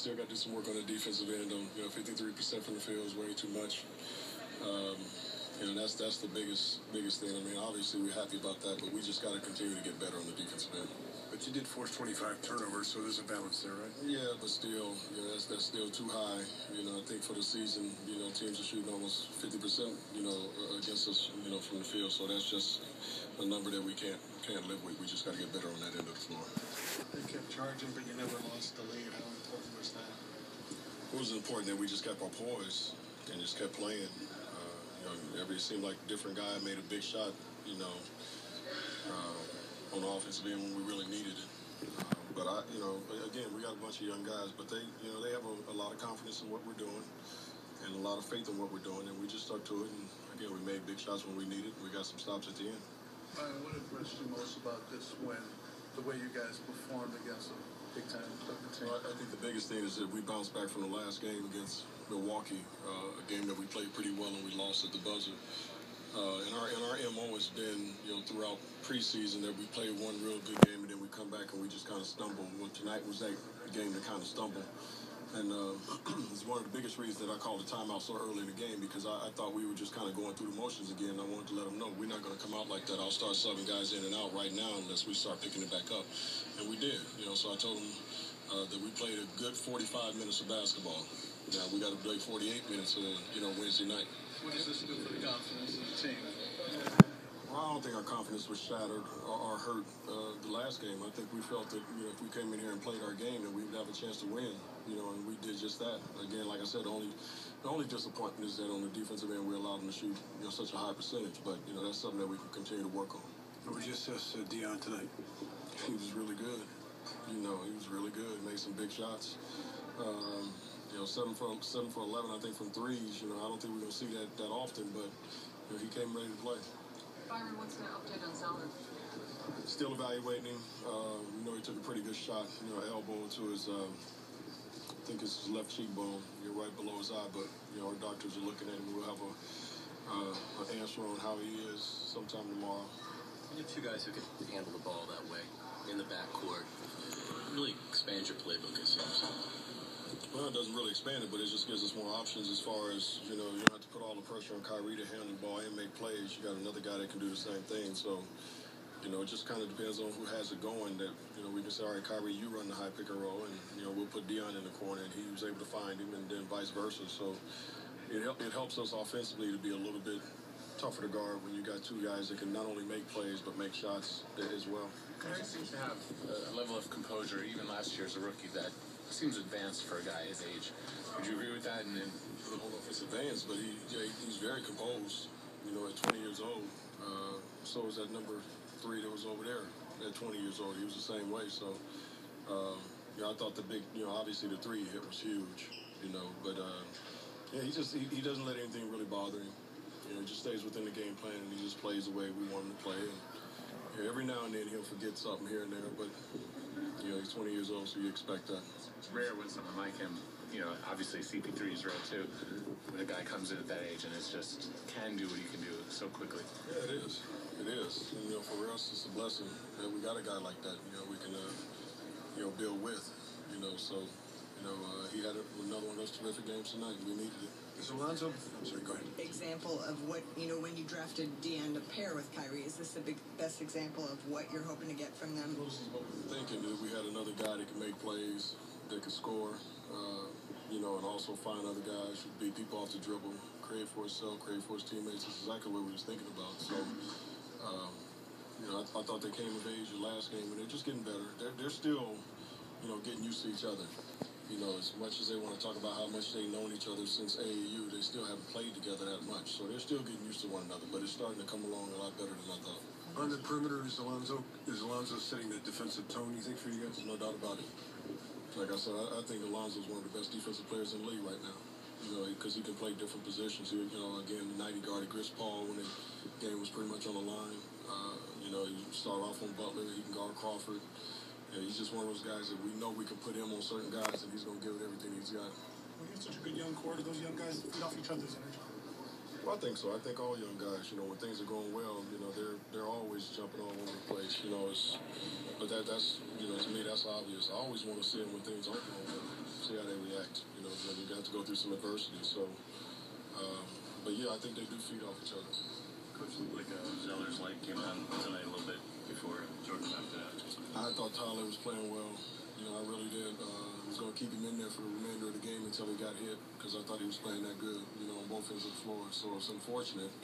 still got to do some work on the defensive end. 53% from the field is way too much. That's the biggest thing. I mean, obviously we're happy about that, but we just got to continue to get better on the defensive end. But you did force 25 turnovers, so there's a balance there, right? Yeah, but still, that's still too high. I think for the season, teams are shooting almost 50%, against us, from the field. So that's just a number that we can't live with. We just got to get better on that end of the floor. You kept charging, but you never lost the lead. How important was that? It was important that we just kept our poise and just kept playing. It seemed like a different guy made a big shot, on the offensive end when we really needed it. Again, we got a bunch of young guys, but they have a lot of confidence in what we're doing and a lot of faith in what we're doing, and we just stuck to it. And again, we made big shots when we needed. We got some stops at the end. What impressed you most about this win? The way you guys performed against a big-time team? Well, I think the biggest thing is that we bounced back from the last game against Milwaukee, a game that we played pretty well and we lost at the buzzer. And our MO has been, throughout preseason that we play one real good game and then we come back and we just kind of stumble. Well, tonight was that game that kind of stumbled. And it's one of the biggest reasons that I called the timeout so early in the game, because I thought we were just kind of going through the motions again. I wanted to let them know we're not going to come out like that. I'll start subbing guys in and out right now unless we start picking it back up. And we did. So I told them that we played a good 45 minutes of basketball. Now we got to play 48 minutes Wednesday night. What does this do for the confidence of the team? Well, I don't think our confidence was shattered or hurt the last game. I think we felt that if we came in here and played our game, that we would have a chance to win. And we did just that. Again, like I said, the only disappointment is that on the defensive end we allowed them to shoot such a high percentage. But that's something that we can continue to work on. What would you assess Dion tonight? He was really good. He was really good. Made some big shots. 7 for 11, I think, from threes. I don't think we're going to see that often, but he came ready to play. Byron, what's the update on Zeller? Still evaluating him. He took a pretty good shot, elbow to his, I think it's his left cheekbone, right below his eye, but, our doctors are looking at him. We'll have an answer on how he is sometime tomorrow. You have two guys who can handle the ball that way in the backcourt. Really expands your playbook, it seems. Well, it doesn't really expand it, but it just gives us more options as far as, you don't have to put all the pressure on Kyrie to handle the ball and make plays. You got another guy that can do the same thing. So, it just kind of depends on who has it going that, we can say, all right, Kyrie, you run the high pick and roll, and, we'll put Dion in the corner, and he was able to find him, and then vice versa. So it helps us offensively to be a little bit tougher to guard when you got two guys that can not only make plays but make shots as well. Kyrie seems to have a level of composure, even last year as a rookie, that seems advanced for a guy his age. Would you agree with that? And then, I don't know if it's advanced, but he's very composed. At 20 years old. So was that number 3 that was over there at 20 years old. He was the same way. So, I thought the big, obviously the 3 hit was huge. But he doesn't let anything really bother him. He just stays within the game plan and he just plays the way we want him to play. And every now and then he'll forget something here and there, but he's 20 years old, so you expect that. It's rare when someone like him, obviously CP3 is rare too, when a guy comes in at that age and can do what he can do so quickly. Yeah, it is. It is. And, for us, it's a blessing that we got a guy like that. We can, build with. So, he had another one of those terrific games tonight. We needed it. Is Alonzo? I'm sorry, go ahead. Example of what, when you drafted Dion to pair with Kyrie, is this the best example of what you're hoping to get from them? Thinking that we had another guy that could make plays, that could score, and also find other guys who beat people off the dribble, create for himself, create for his teammates. That's exactly what we was thinking about. So, I thought they came of age the last game, and they're just getting better. They're still, getting used to each other. As much as they want to talk about how much they've known each other since AAU, they still haven't played together that much. So they're still getting used to one another, but it's starting to come along a lot better than I thought. On the perimeter, is Alonzo setting the defensive tone, you think, for you guys? No doubt about it. Like I said, I think Alonzo's one of the best defensive players in the league right now. Because he can play different positions. Again, the night he guarded Chris Paul when the game was pretty much on the line. He started off on Butler. He can guard Crawford. He's just one of those guys that we know we can put him on certain guys and he's going to give it everything he's got. When you have such a good young core, do those young guys feed off each other's energy? Well, I think so. I think all young guys, when things are going well, they're always jumping all over the place. But that's to me, that's obvious. I always want to see them when things aren't going well. see how they react. You know, you got to go through some adversity. So, but yeah, I think they do feed off each other. Coach, looked like Zeller's light came on tonight a little bit before Jordan knocked it out. I thought Tyler was playing well. You know, I really did. I was going to keep him in there for the remainder of the game until he got hit because I thought he was playing that good, you know, on both ends of the floor. So it's unfortunate.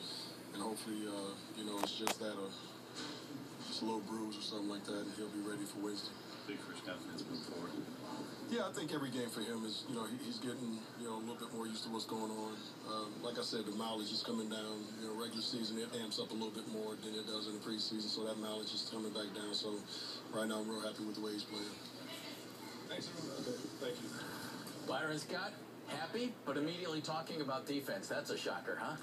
And hopefully, you know, it's just that, just a little bruise or something like that, and he'll be ready for Wednesday. Big for his confidence moving forward. Yeah, I think every game for him is, you know, he's getting, you know, a little bit more used to what's going on. Like I said, the mileage is coming down. You know, regular season, it amps up a little bit more than it does in the preseason, so that mileage is coming back down. So right now I'm real happy with the way he's playing. Thanks, everyone. Okay, thank you. Byron Scott, happy, but immediately talking about defense. That's a shocker, huh?